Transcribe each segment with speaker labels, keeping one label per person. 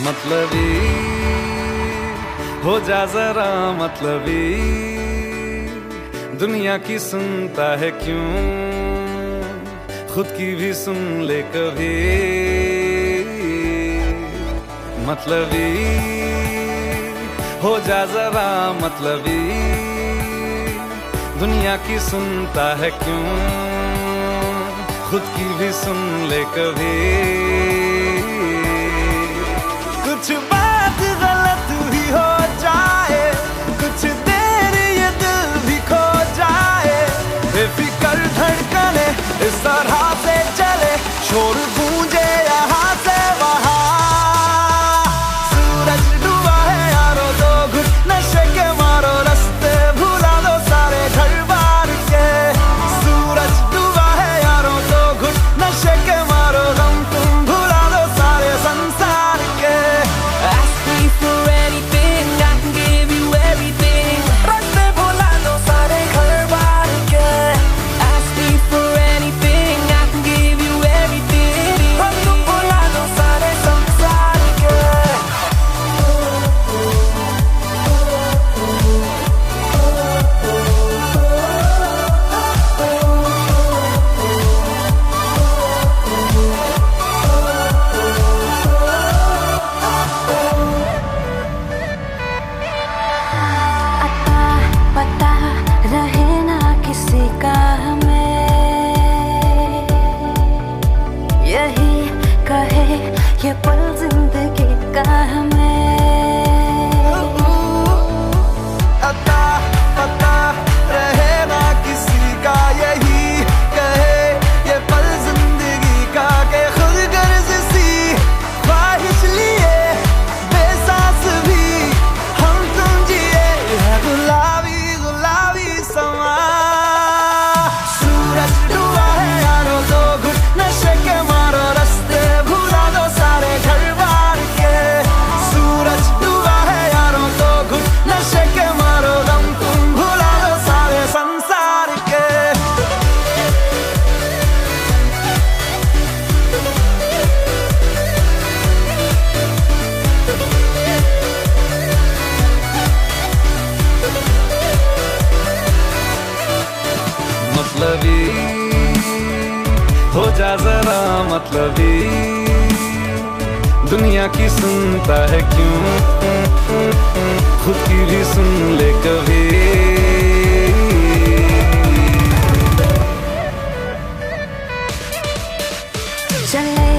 Speaker 1: मतलबी हो जा जरा मतलबी, दुनिया की सुनता है क्यों, खुद की भी सुन ले कभी। मतलबी हो जा जरा मतलबी, दुनिया की सुनता है क्यों, खुद की भी सुन ले कभी। कुछ बात गलत भी हो जाए, कुछ देर ये दिल भी खो जाए, बेफिक्र धड़कने इस तरह से चले, शोर गूंजे यहाँ से वहाँ। सूरज डूबा है यारो, दो घुट नशे के मारो, रास्ते भुला दो सारे घर बार के। सूरज डूबा है यारो, दो घुट नशे के मारो, गम तुम भुला दो सारे संसार के।
Speaker 2: Ask me for anything, I can give you everything. रास्ते भुला दो सारे घर बार के। Ask me for anything, I can give you everything. हम तुम भुला दो सारे संसार के।
Speaker 3: अता पता रहे ना किसी का हमें, यही कहे ये पल जिंदगी का हमें।
Speaker 1: अता पता रहे ना किसी का, यही कहे ये पल जिंदगी का, के खुद गर्ज सी ख्वाहिश लिए बेसास भी हम तुम जिए, है गुलाबी गुलाबी समा। सूरज डूबा है यारो, दो घुट नशे के मारो, रास्ते भुला दो सारे घर बार के। सूरज डूबा है यारो, दो घुट नशे के मारो, दम तुम भुला दो सारे संसार के। मतलबी हो जा जरा मतलबी, दुनिया की सुनता है क्यों, खुद की भी सुन ले कभी।
Speaker 3: चले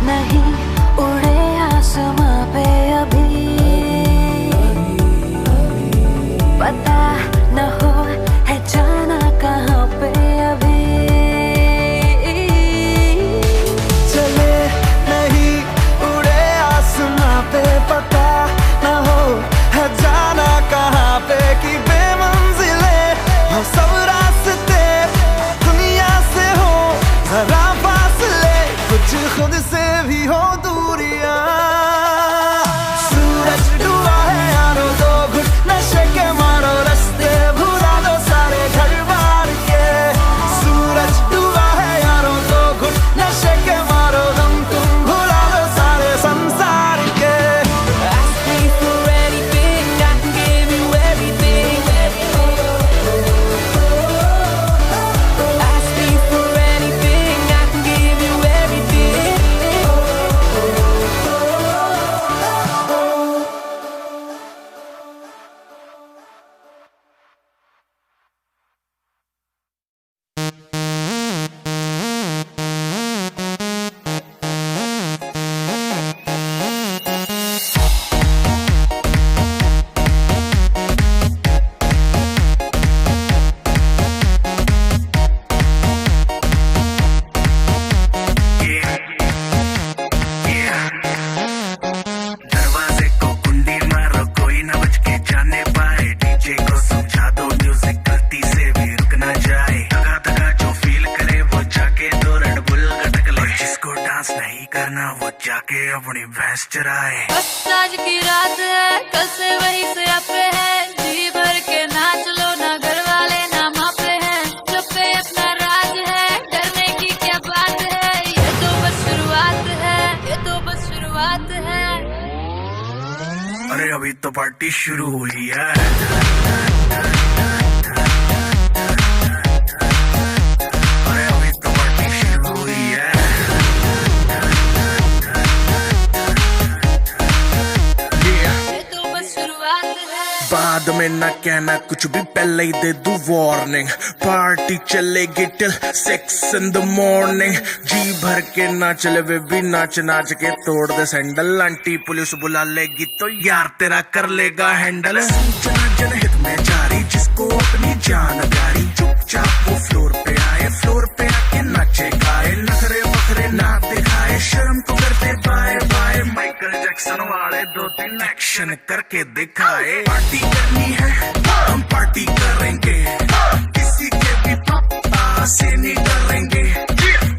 Speaker 3: नहीं उड़े आसमां पे अभी, पता न हो है जाना कहाँ पे अभी।
Speaker 1: चले नहीं उड़े आसमां पे, पता न हो है जाना कहाँ पे, कि बेमंजिले हम सब रास्ते, दुनिया से हो जरा फासले, कुछ खुद से भी हो दूरियां। सूरज डूबा है यारो, दो घुट नशे के मारो, रास्ते भुला दो सारे घर बार के। सूरज डूबा है यारो, दो घुट नशे के मारो, दम तुम भुला दो सारे संसार के।
Speaker 2: Ask me for anything, I can give you everything. Ask me for anything, I can give you everything.
Speaker 4: दरवाजे को कुंडी मारो, कोई ना बच के जाने पाए, डीजे को समझा दो म्यूजिक गलती से भी रुक ना जाए। दगा दगा जो फील करे वो जाके दो रेड बुल गटक ले, जिसको डांस नहीं करना वो जाके अपनी भैंस चराए।
Speaker 5: बस आज की रात है, कल से वही से आप पे है, जी भर के नाच लो ना, घर वाले ना मापे हैं, जब पे अपना राज है, डरने की क्या बात है, ये तो बस शुरुआत है, ये तो बस शुरुआत है।
Speaker 4: तो पार्टी शुरू हुई है। अरे अभी तो पार्टी शुरू हुई है।
Speaker 5: ये तो बस शुरुआत है।
Speaker 4: बाद में ना कहना कुछ भी, पहले ही दे दूं वार्निंग। पार्टी चलेगी टिल 6 in the morning। जी भर के नाच ले बेबी, नाच नाच के तोड़ दे सैंडल। आंटी पुलिस बुला लेगी तो यार तेरा कर लेगा हैंडल। सूचना जनहित में जारी, जिसको अपनी जान प्यारी, चुपचाप वो फ्लोर पे आए, फ्लोर पे आके नाचे गाए। नखरे वखरे ना दिखाए, शर्म को करते बाय बाय। माइकल जैक्सन वाले 2-3 एक्शन करके दिखाए। पार्टी करनी है हम पार्टी करेंगे, किसी के भी पापा से नहीं डरेंगे।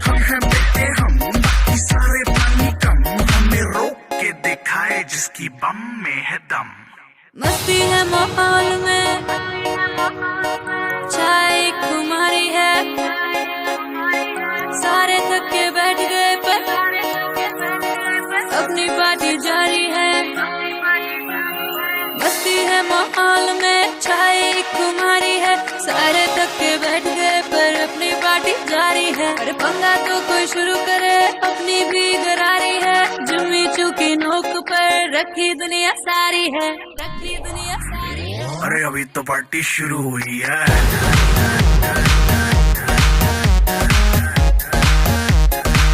Speaker 4: हम हैं बेटे हम, बाकी सारे पानी कम। हमें रोक के दिखाए जिसकी बम में है दम।
Speaker 5: मस्ती है माहौल में, चाय खुमारी है। सारे थक के बैठ गए पर अपनी पार्टी जारी है। मस्ती है माहौल में, चाय खुमारी है। सारे थक के बैठ गए पर अपनी पार्टी जारी है। अरे पंगा तो कोई शुरू करे, अपनी भी गरारी है। जुम्मी चूकी नोक पर रखी दुनिया सारी है, रखी दुनिया सारी है।
Speaker 4: अरे अभी तो पार्टी शुरू हुई है।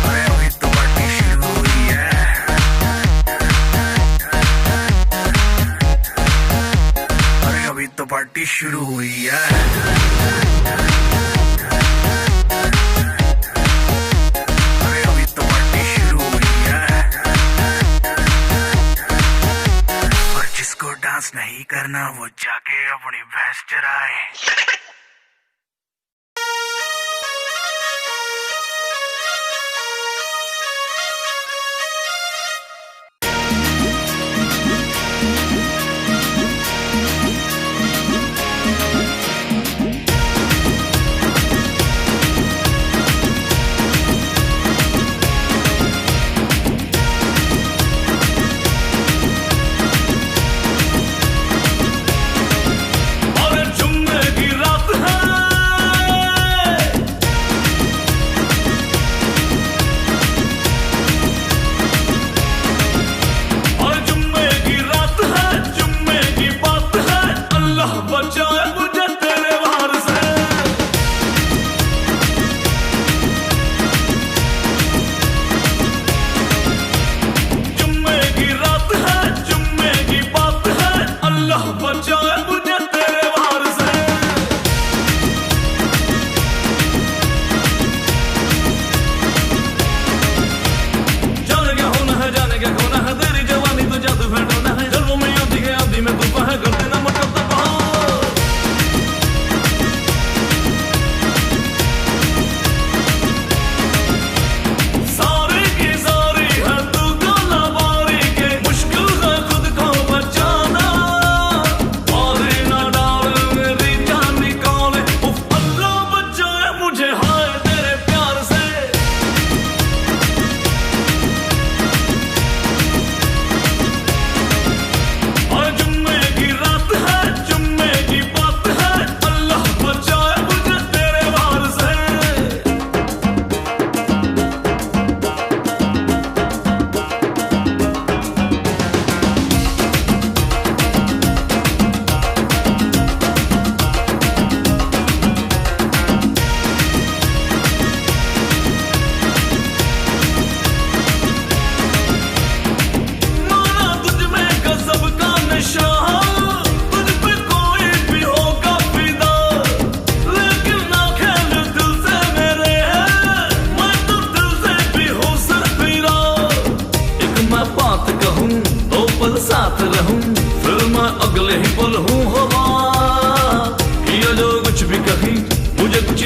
Speaker 4: अरे अभी तो पार्टी शुरू हुई है। अरे अभी तो पार्टी शुरू हुई है। अरे अभी तो पार्टी शुरू हुई है। और जिसको डांस नहीं करना वो जाके अपनी भैंस चराए।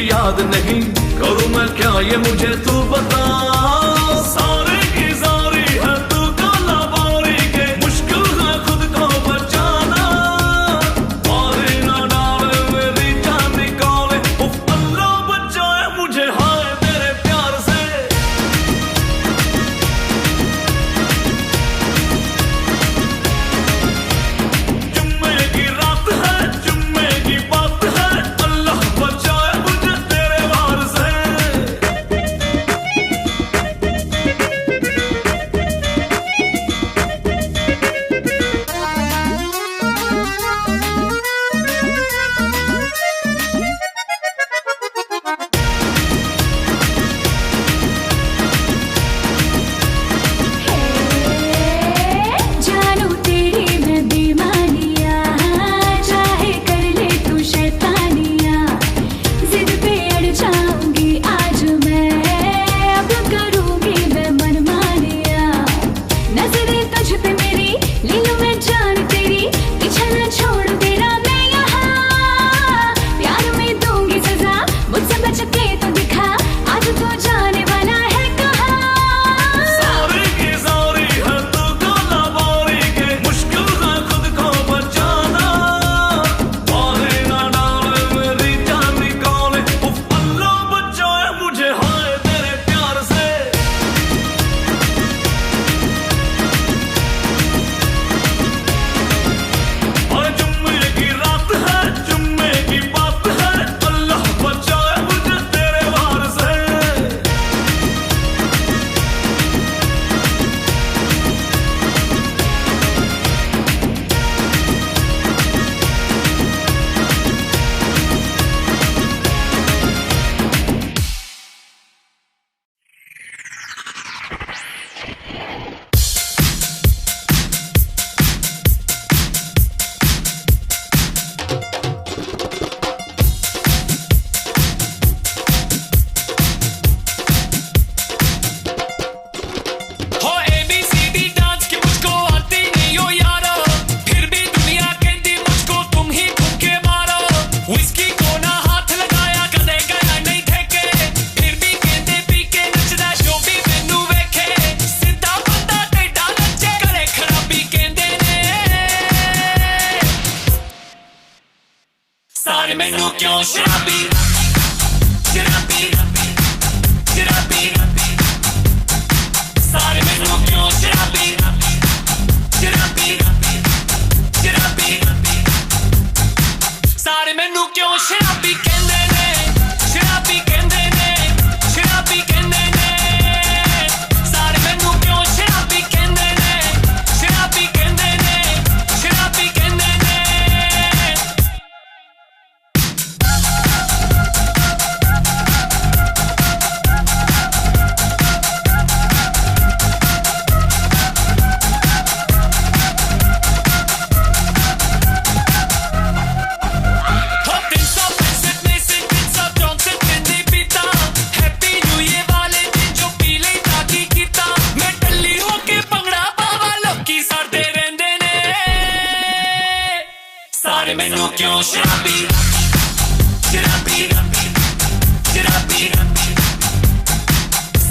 Speaker 6: याद नहीं करूँ मैं क्या ये मुझे तू बता। सारे की सारी है तू काला बारी के, मुश्किल है खुद को बचाना। मारे ना डाले मेरी जान निकाले, उफ अल्लाह बचाए मुझे हाय तेरे प्यार से।
Speaker 2: सारे मैनू क्यों शराबी शराबी शराबी सारे मैनू क्यों शराबी शराबी शराबी सारे मैनू क्यों शराबी कहंदे ने शराबी कहंदे ने शराबी कहंदे ने सारे मैनू क्यों शराबी कहंदे ने शराबी कहंदे ने शराबी कहंदे ने मैनू क्यों शराबी शराबी शराबी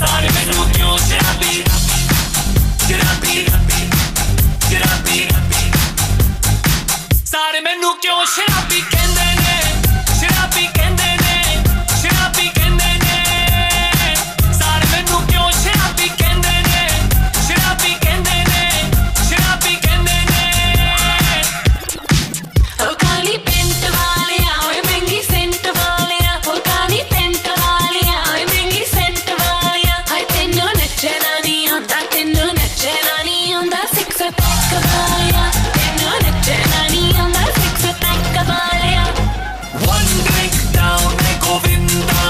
Speaker 2: सारे मैनू क्यों शराबी शराबी शराबी सारे मैनू क्यों शराबी कहंदे ने शराबी कहंदे ने शराबी कहंदे ने सारे मैनू क्यों शराबी कहंदे ने शराबी कहंदे ने शराबी कहंदे ने
Speaker 3: काली पेंट वाले आए महंगी सेंट वाले ओ काली पेंट वाले आए महंगी सेंट वाले हाय तेनू नचना नहीं आंदा तेनू नचना नहीं आंदा सिक्स पैक वाले तेनू नचना नहीं आंदा सिक्स पैक वाले
Speaker 2: One drink down मैं गोविंदा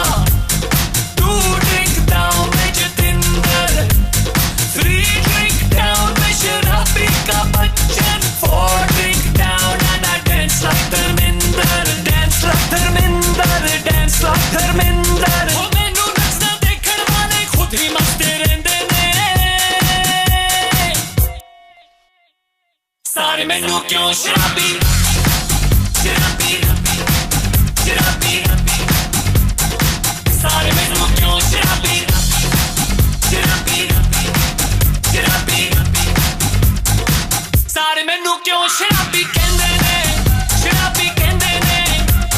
Speaker 2: Two drink down मैं जतिंदर Three drink down मैं शराबी का Bachchan Four drink down and I dance like Dharminder Dance like Dharminder Dance like Dharminder ओ मैनू नचना देखण वाले खुद ही मस्ते रहंदे ने सारे मैनू क्यों शराबी शराबी शराबी सारे मैनू क्यों शराबी शराबी शराबी सारे मैनू क्यों शराबी कहंदे ने शराबी कहंदे ने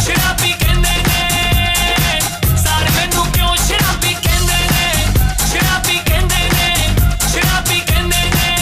Speaker 2: शराबी कहंदे ने सारे मैनू क्यों शराबी कहंदे ने शराबी कहंदे ने शराबी कहंदे ने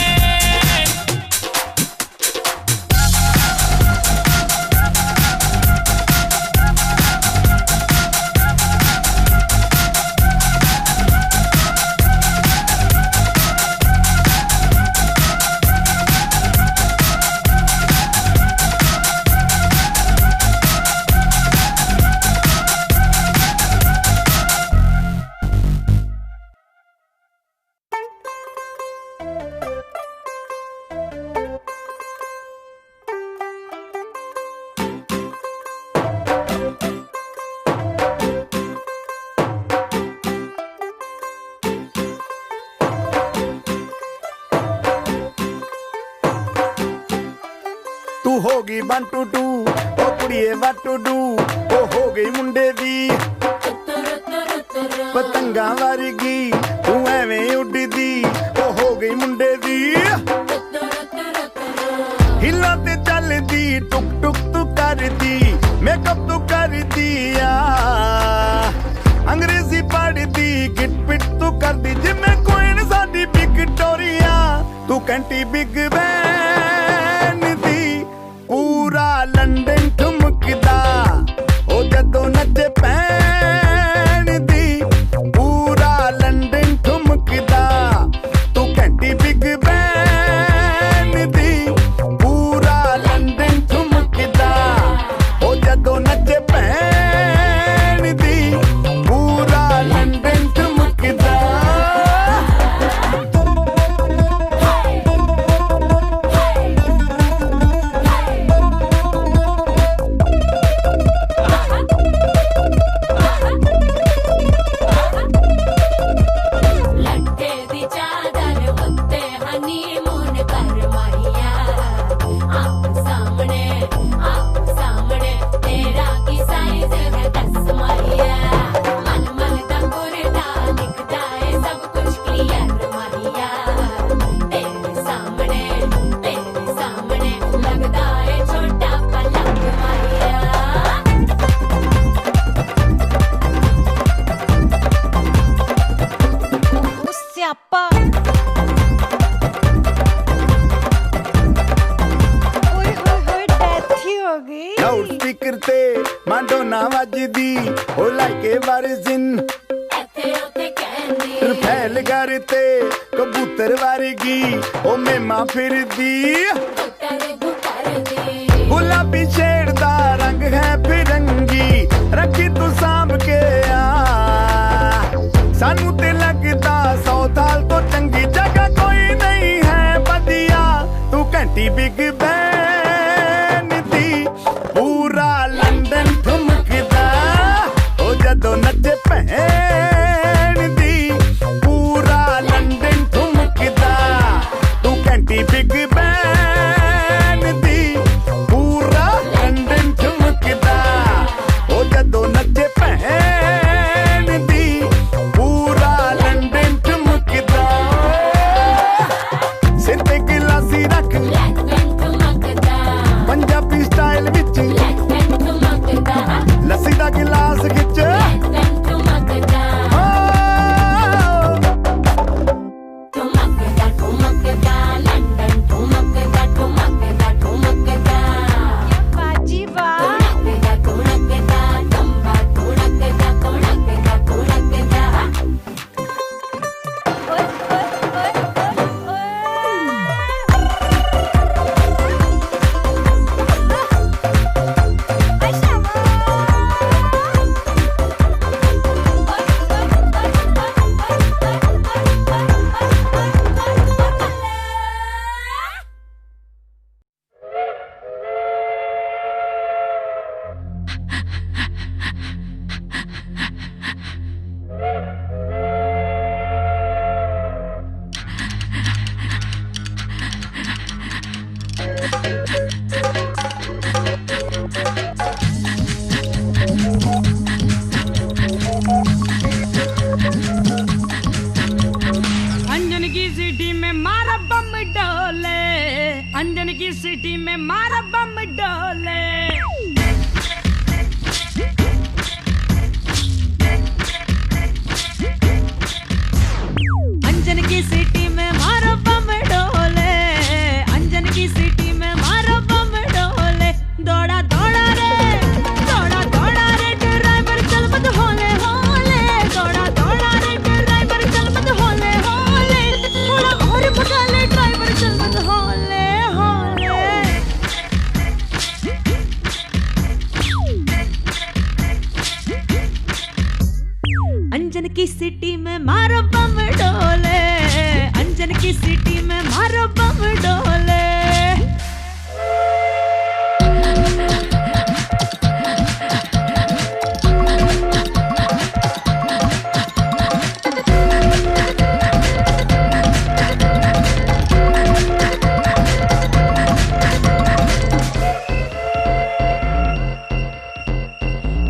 Speaker 1: तू होगी 1 2 2 ओ कुड़िए what to do ओ हो गई मुंडे दी पतंगा वर्गी तू एवें उड़दी ओ हो गई मुंडे दी हिला ते चलदी टुक टुक तू करदी मेकअप तू करदी अंग्रेजी पढ़दी गिट पिट तू करदी जिमें कोइन साडी विक्टोरिया तू कंटी बिग बैन दी पूरा लंदन ठुमकदा ओ जदों नचे पैन दी पूरा लंदन ठुमकदा तू कंटी बिग बैन दी पूरा लंदन ठुमकदा ओ जदों नचे पैन दी पूरा लंदन ठुमकदा माडोना वजदी ओ लाइके वारिजिन फैल करते कबूतर वर्गी ओ मेमा फिरदी गुलाबी शेड दा रंग है फिरंगी रखी तू सांभ के सानू ते लगदा 100 साल तो चंगी जगह कोई नहीं है बदिया तू घंटी बिग बैन दी पूरा लंदन ठुमकदा ओ जदों नचे भैन दी पूरा लंदन ठुमकदा तू घंटी बिग बैन दी पूरा लंदन ठुमकदा ओ जदों नचे भैन दी पूरा लंदन ठुमकदा सिर ते गिलासी रख पंजाबी स्टाइल विच लस्सी दा गिलास खिच
Speaker 7: अंजन की सिटी में मारा बम डोले अंजन की सिटी में मारा बम डोले अंजन की सिटी में मारा बम डोले अंजन की सिटी में मारा बम डोले दौड़ा दौड़ा रे ड्राइवर चल मत होले होले दौड़ा रे ड्राइवर चल मत होले होले थोड़ा और भगा ले ड्राइवर चल मत होले होले अंजन की सिटी में मारो बम डोले अंजन की सिटी में मारो बम डोले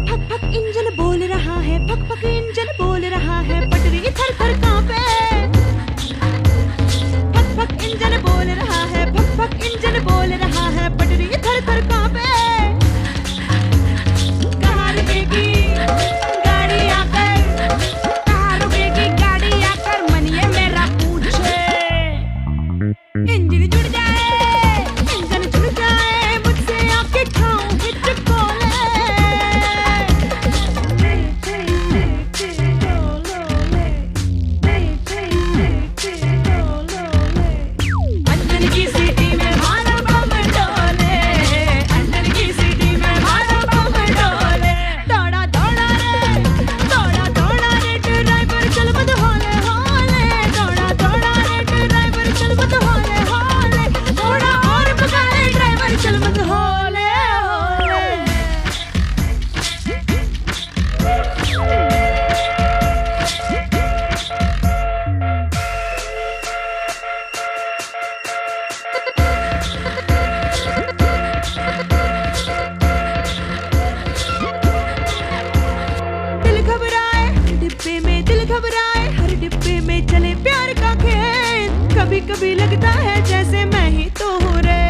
Speaker 7: फक फक इंजन बोल रहा है फक फक इंजन बोल रहा है पटरी थर थर कांपे फक फक इंजन बोल रहा है फक फक इंजन बोल रहा है पटरी थर थर कांपे कहाँ रुकेगी गाड़ी आकर कहाँ रुकेगी गाड़ी आकर मन ये मेरा पूछे इंजन जुड़ जाए मुझसे आके खाऊं हिच कोले अंजन की सिटी में मारा बम डोले अंजन की सिटी में मारा बम डोले दौड़ा रे ड्राइवर चल मत होले होले दौड़ा रे ड्राइवर चल मत होले होले थोड़ा और भगा ले ड्राइवर चल मत होले होले दिल घबराए हर डिब्बे में चले प्यार का खेल कभी कभी लगता है जैसे मैं ही तो हूँ रे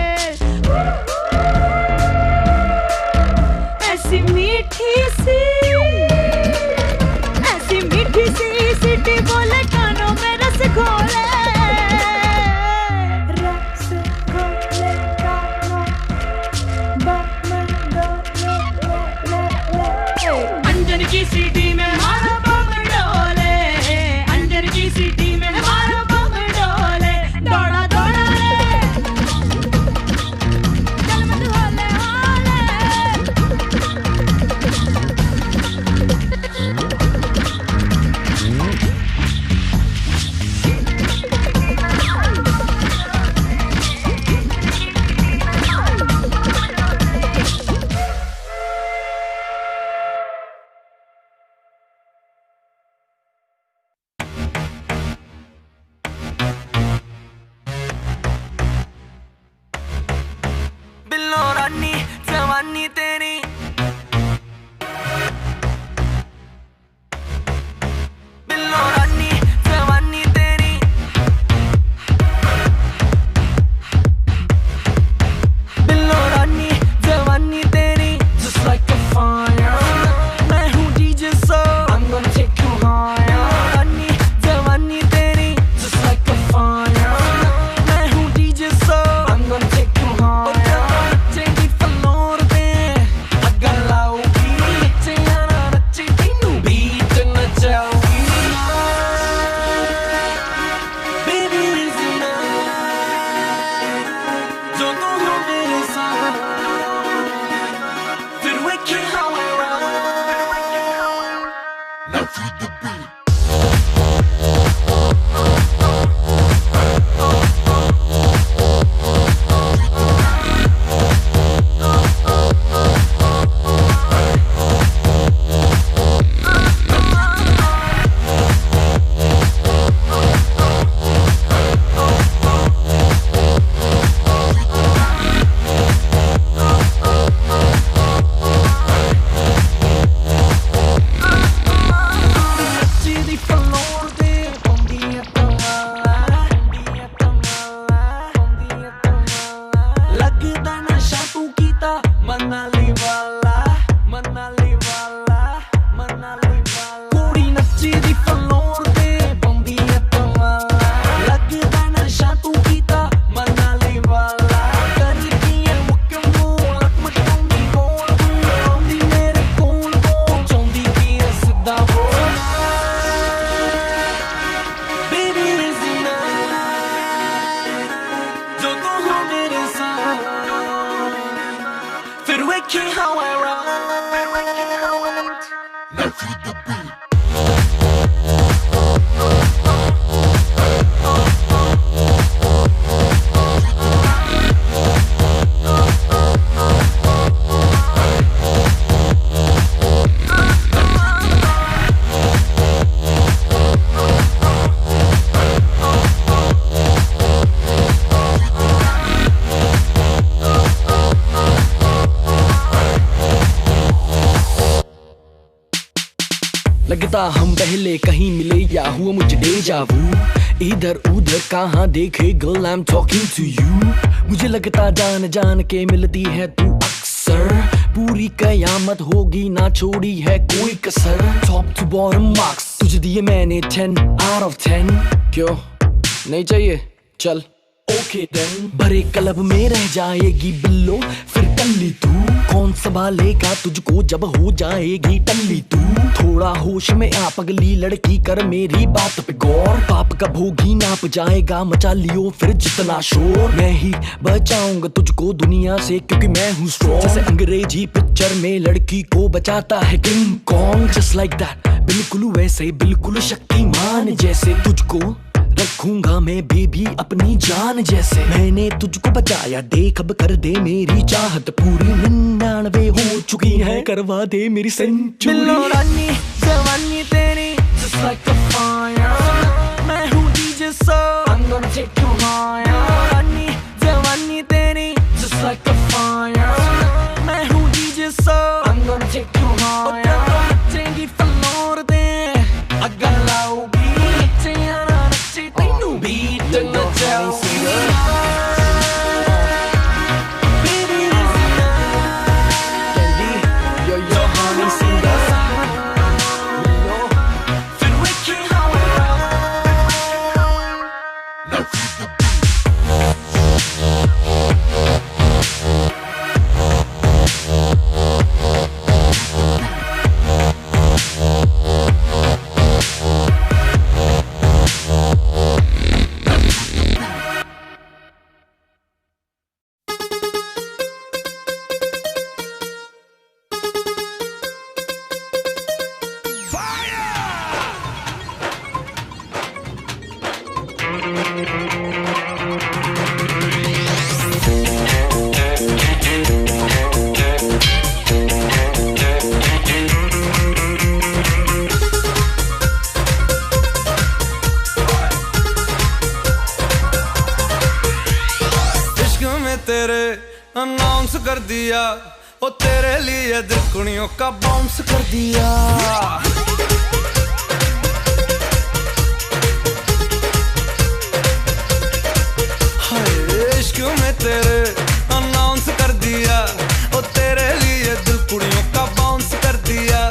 Speaker 7: ऐसी मीठी सी सिटी बोले कानों में रस घोले रस घोले कानों बम डोले की सीटी में मारो बम डोले, अंजन की सीटी में मारो बम डोले, दौड़ा दौड़ा रे चल मत होले होले।
Speaker 1: बिल्लो रानी जवानी तेरी, बिल्लो रानी जवानी तेरी, बिल्लो रानी जवानी तेरी, just like a fire, मैं हूँ DJ so I'm gonna take you higher, रानी जवानी तेरी, just like a fire, मैं हूँ DJ so I'm gonna take you higher, change it for Lord there, agak lauki, ceyana nacci tinu beat na jawi, baby listen up, जो तू हो मेरे साथ, फिर वेखे हवा Now feed the beat. City for Lord there, on the atamala, लगता नशा तू कीता मनाली वाला, मनाली वाला, मनाली वाला, कुड़ी नच्ची दी फलोर दे बंदी अतमाला, लगता नशा तू कीता मनाली वाला, करती है मुक्कमो लकमटों दी गोल गोल, आंदी मेरे कोल गोल, चांदी की है सिद्धा बोल, baby listen up, जो तू हो मेरे साथ, फिर वेखे हवा Now feed the beat. लगता हम पहले कहीं मिले या हुआ मुझे डेजा वू, इधर उधर कहाँ देखे girl I am talking to you, मुझे लगता जान जान के मिलती है तू अक्सर, पूरी कयामत होगी ना छोड़ी है कोई कसर, टॉप टू बॉटम मार्क्स तुझे दिए मैंने 10 out of 10, क्यों नहीं चाहिए चल ओके देन, भरे क्लब में रह जाएगी बिल्लो फिर कल्ली तू, कौन संभालेगा तुझको जब हो जाएगी टल्ली तू, थोड़ा होश में आ पगली लड़की कर मेरी बात पे गौर, पाप का भोगी नाप जाएगा मचा लियो फिर जितना शोर, मैं ही बचाऊंगा तुझको दुनिया से क्योंकि मैं हूँ स्ट्रॉन्ग, जैसे अंग्रेजी पिक्चर में लड़की को बचाता है king Kong, just like that, बिल्कुल वैसे बिल्कुल शक्तिमान जैसे, तुझको रखूंगा मैं बेबी अपनी जान जैसे, मैंने तुझको बचाया देख अब कर दे मेरी चाहत पूरी, 99 हो चुकी है करवा दे मेरी सेंचुरी, बिल्लो रानी जवानी तेरी just like a fire, मैं हूँ DJ so I'm gonna take you higher, रानी जवानी तेरी just like a fire, मैं हूँ DJ so I'm gonna take you higher, change for Lord there, agak lauki, ceyana nacci tinu beat na jawi, baby listen up, Candy, yo honey sing that song, फिर वेखे हवा Now feed the beat. कर दिया, ओ तेरे लिए दिलकुनियों का bounce कर दिया। हाय इश्क में तेरे अनाउंस कर दिया, ओ तेरे लिए दिलकुनियों का बाउंस कर दिया।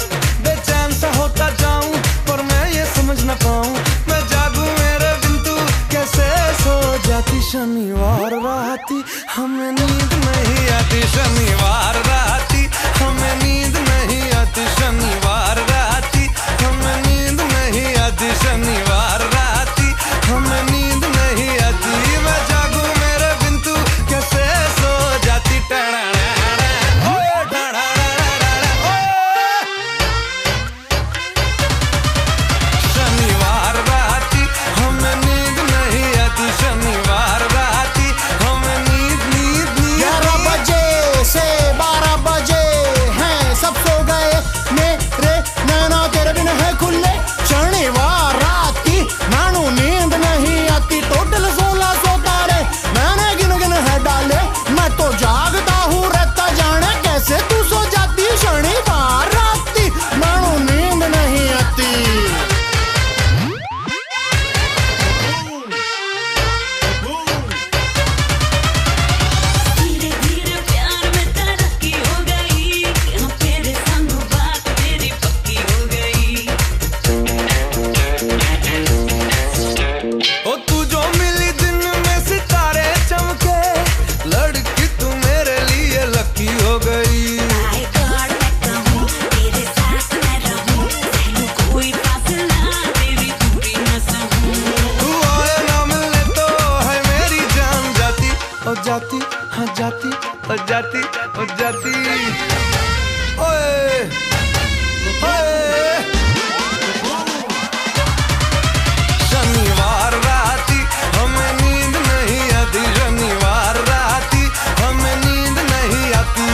Speaker 1: बेचैन सा होता जाऊं पर मैं ये समझ न पाऊं, मैं जागूं मेरे बिन तू कैसे सो जाती। शनिवार राती हमें नींद नहीं आती, शनिवार राती हमें नींद नहीं आती, शनिवार राती हमें नींद नहीं आती, शनिवार राती हमें नींद नहीं आती। मैं जागूं मेरे बिन तू कैसे सो जाती। शनिवार राती हमें नींद नहीं आती, शनिवार राती हमें नींद नींद नींद।
Speaker 8: 11 बजे से 12 बजे हैं सब सो गए, मेरे नैना तेरे बिन है खुले। शनिवार राती मानू नींद नहीं आती, टोटल 1600 तारे मैंने गिन गिन है डाले। मैं तो जागता हूँ रहता जाने कैसे तू सो जाती। शनिवार राती मानू नींद नहीं आती।
Speaker 3: धीरे धीरे प्यार में तरक्की हो गई, हाँ तेरे संग बात मेरी पक्की हो गई।
Speaker 1: ओ तू जो मिली दिन में सितारे चमके, लड़की तू मेरे लिए लकी हो गई।
Speaker 3: I God मैं कहूँ तेरे साथ मैं रहूँ, तेनू कोई फासला तेरी दूरी न सहूँ।
Speaker 1: तू आए ना मिलने तो है मेरी जान जाती, ओ जाती हाँ जाती, ओ जाती ओ जाती। ओए ओए शनिवार राती हमें नींद नहीं आती, शनिवार राती हमें नींद नहीं आती।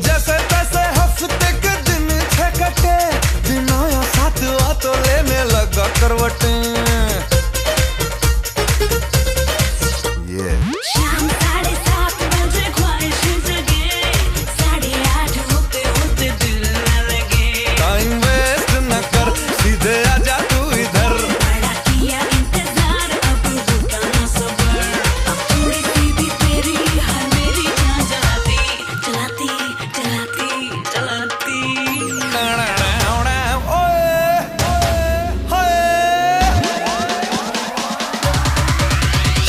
Speaker 1: जैसे तैसे हफ्ते के दिन छह कटे, दिन आया साथ आ तो लेने लगा करवटें।
Speaker 3: शाम 7:30 बजे ख्वाहिश जगे, 8:30 होते होते दिल न लगे।
Speaker 1: टाइम वेस्ट न कर सीधे आजा तू इधर।
Speaker 3: बड़ा किया इंतजार अब होता न सबर, अब थोड़ी सी भी तेरी हर मेरी जान जलाती जलाती जलाती जलाती।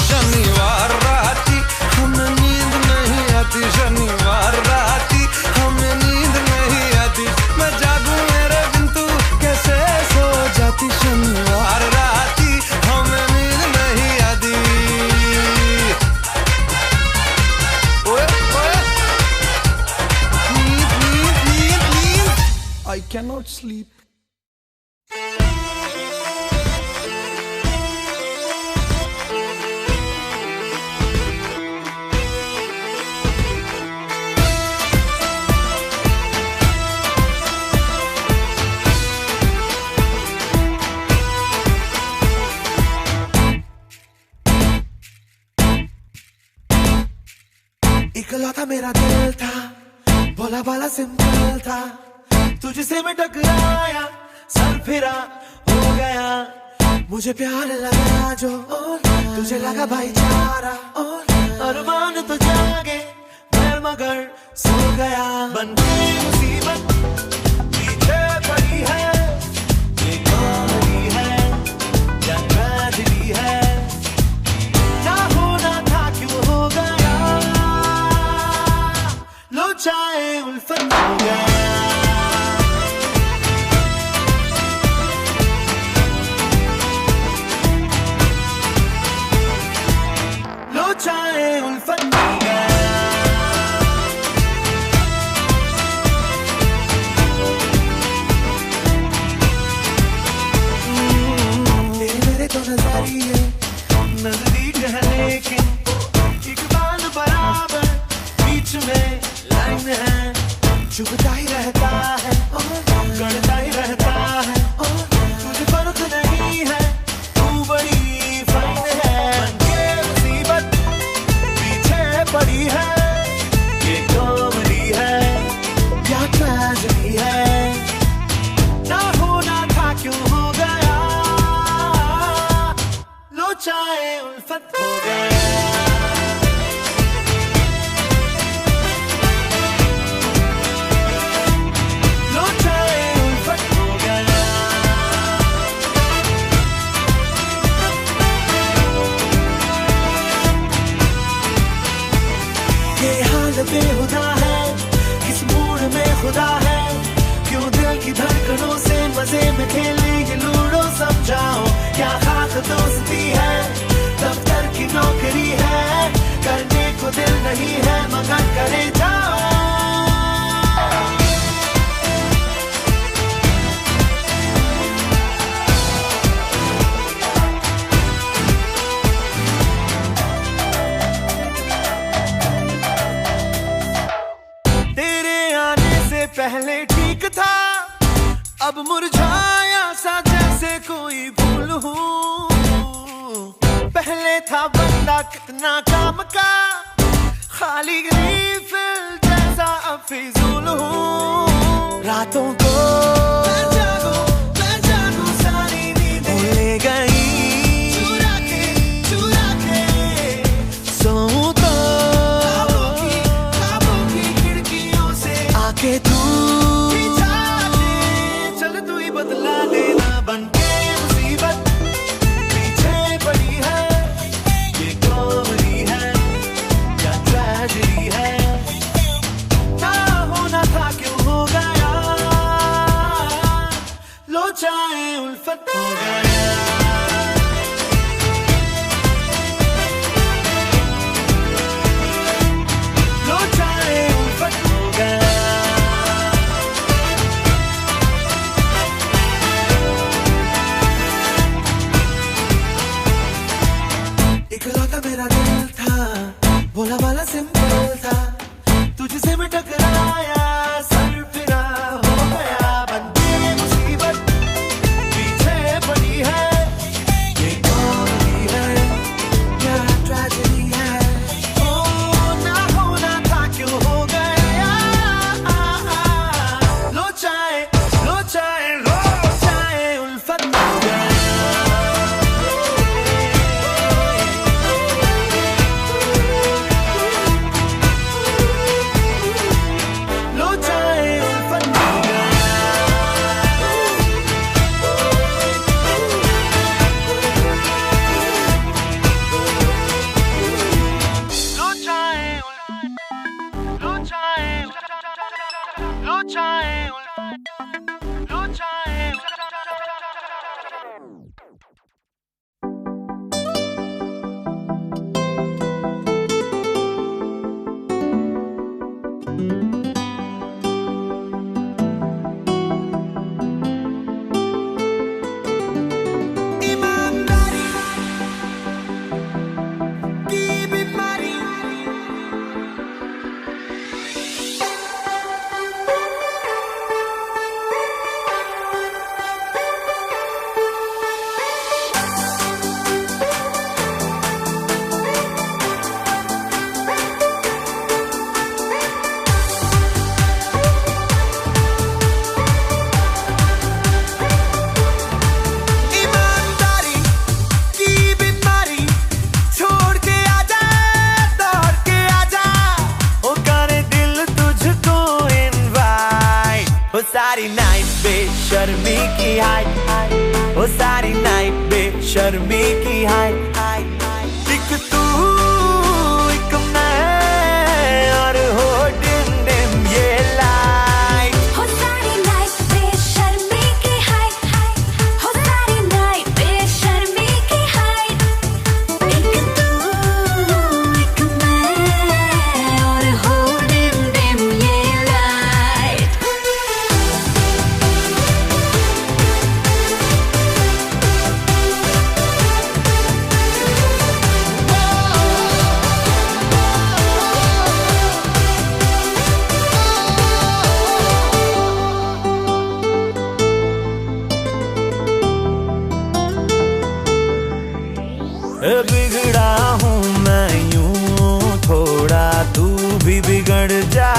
Speaker 1: शनिवार राती हमें नींद नहीं आती, शनिवार राती हमें नींद नहीं आती। मैं जागूं मेरे बिन तू कैसे सो जाती, शनिवार राती हमें नींद नहीं आती। ओए ओए नींद नींद नींद नींद। I cannot sleep. इकलौता मेरा दिल था, भोला भाला सिंपल था, तुझसे मैं टकराया सर फिरा हो गया। मुझे प्यार लगा जो तुझे लगा भाईचारा, अरमान तो जागे मैं मगर सो गया। बन गई मुसीबत पीछे पड़ी है, ये कॉमेडी है या ट्रेजेडी है, क्या होना था क्यों हो गया, लो चाहे उल्फत हो गया। चाहे उल्फत हो गया। रही है मगर करे जाओ। तेरे आने से पहले ठीक था, अब मुरझाया सा जैसे कोई फूल हूँ। पहले था बंदा कितना काम का, खाली रीफिल जैसा अब फिजूल हूँ। रातों को मैं जागूं सारी नींदें ले गई, चुरा के सोऊं तो ख्वाबों की खिड़कियों से आके तू चल तू ही बदला देना बनके मुसीबत। पीछे पड़ी है ये कॉमेडी है या ट्रेजेडी है, ना होना था क्यों हो गया, लो चाहे उल्फत हो गया। लो चाहे उल्फत हो गया। इकलौता मेरा दिल था, भोला वाला सिंपल था, तुझसे मैं टकराया सर फिरा हो गया बनके मुसीबत। पीछे पड़ी है ये कॉमेडी है या ट्रेजेडी है, ओ ना होना था क्यों हो गया, लो चाहे उल्फत हो गया। सारी नाइट बेशर्मी की हाय, ओ सारी नाइट बेशर्मी की हाय। एक तू एक मैं और हो डिम डिम ये लाइट,
Speaker 3: हो सारी नाइट बेशर्मी की हाय, हो सारी नाइट बेशर्मी की हाय। एक तू एक मैं और हो डिम डिम ये लाइट।
Speaker 1: बिगड़ा हूँ मैं यूं थोड़ा, तू भी बिगड़ जा।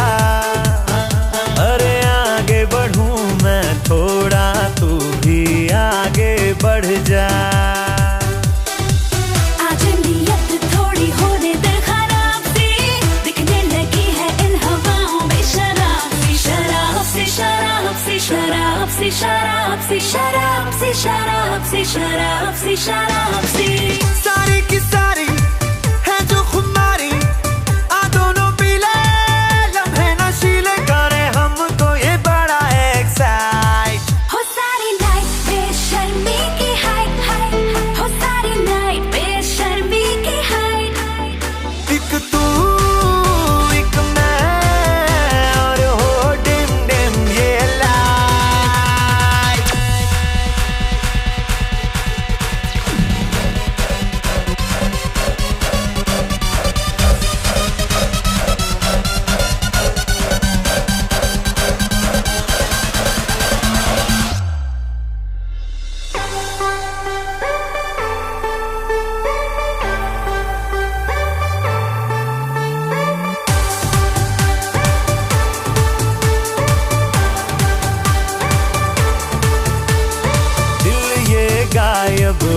Speaker 1: अरे आगे बढ़ूं मैं थोड़ा, तू भी आगे बढ़ जा।
Speaker 3: आज नियत थोड़ी होने दे खराब सी, दिखने लगी है इन हवाओं में शराब सी, शराब सी, शराब सी, शराब सी, शराब सी, शराब सी, शराब सी, शराब सी, शराब सी।
Speaker 1: सारी की सारी है जो खुमारी, आ दोनों पीले लम्हे नशीले करे हमको ये बड़ा एक्साइट।
Speaker 3: हो सारी नाइट बेशर्मी की हाय, हो सारी नाइट बेशर्मी की हाय।
Speaker 1: एक तू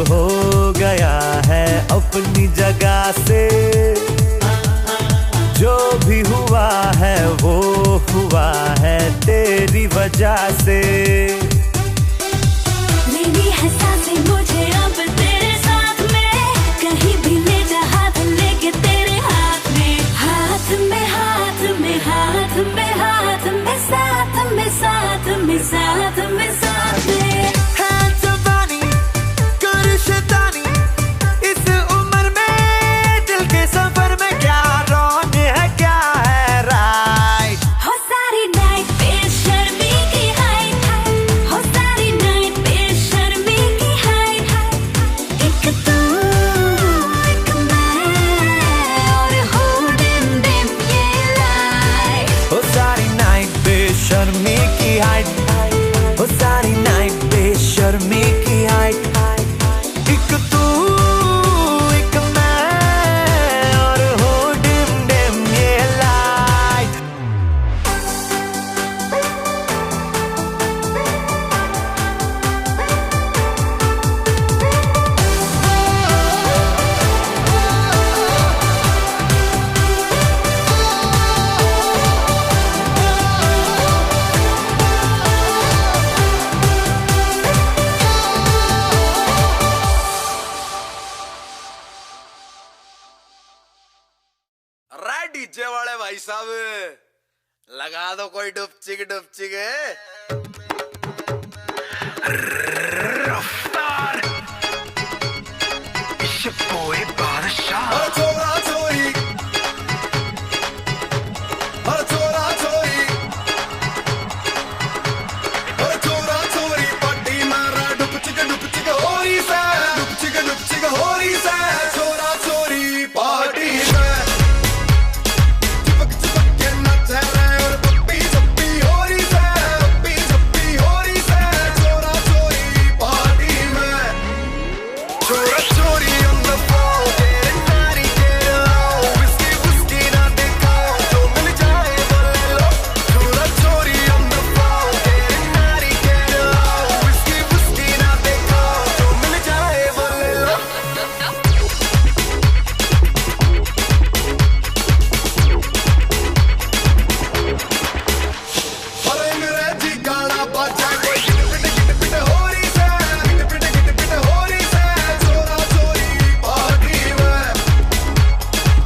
Speaker 1: हो गया है अपनी जगह से, जो भी हुआ है वो हुआ है तेरी वजह से।
Speaker 3: मेरी है सांसें मुझे अब तेरे साथ में, कहीं भी ले जा हाथ लेके तेरे हाथ में, हाथ में हाथ में हाथ में हाथ में साथ में साथ में साथ में साथ में।
Speaker 1: है जवानी कर शैतानी इस उम्र में, दिल के सफर में क्या रौन है क्या है राइट।
Speaker 3: हो सारी नाइट बेशर्मी की हाइट, हो सारी नाइट बेशर्मी की हाइट, एक तू एक मैं और हो डिम डिम ये लाइट।
Speaker 1: हो सारी नाइट बेशर्मी की हाइट, हो सारी नाइट बेशर्मी की हाइट, एक तू एक मैं और हो डिम डिम ये लाइट।
Speaker 9: डीजे वाले भाई साहब लगा दो कोई डुपचिक डुपचिक।
Speaker 10: चोरा चोरी चोरा चोरी चोरा चोरी पट्टी मारा डुपचिक डुपचिक हो रही से, डुपचिक डुपचिक हो रही से, चोरा चोरी पार्टी में चिपक चिपक के नच रहे और पप्पी सप्पी हो रही से, पप्पी सप्पी हो रही से, चोरा चोरी पार्टी में। चोरा चोरी on the floor, get naughty, get low, whiskey whiskey ना देखो, जो मिल जाए वो ले लो। चोरा चोरी on the floor, get naughty, get low, whiskey whiskey ना देखो, जो मिल जाए वो ले लो। और अंग्रेजी गाना बजा कोई गिट पिट हो रही से, गिट पिट हो रही से, चोरा चोरी पार्टी में।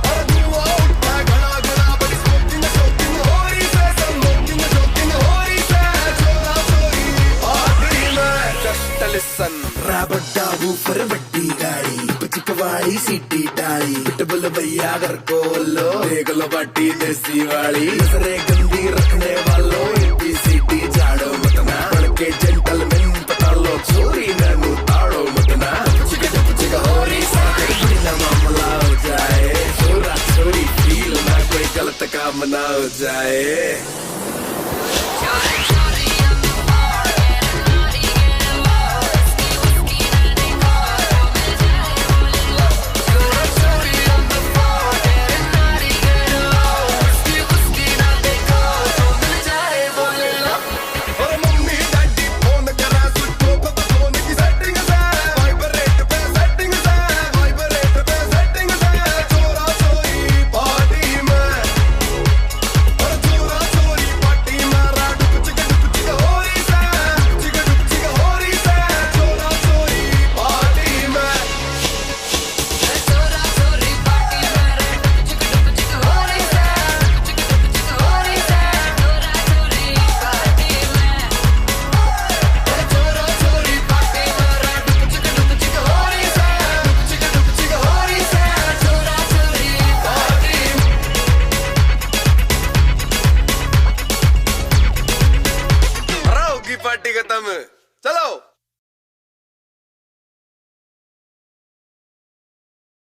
Speaker 10: और धुआं उठता घना घना बड़ी स्मोकिंग शोकिंग हो रही से, स्मोकिंग शोकिंग हो रही से, चोरा चोरी पार्टी में। जस्ट लिसन
Speaker 4: राबड्डा बूफर बड्डी गाड़ी चिकवाड़ी सीटी डाली पिटबुल भैया घर को लो देख लो बाटी देसी वाली नजरे गंदी रखने वालों एबीसीडी झाड़ो मतना बड़के जेंटलमैन पता लो चोरी नैनू ताड़ो मतना चिक हो रही साथ ना मामला हो जाए, चोरा चोरी फील ना कोई गलत काम ना हो जाए।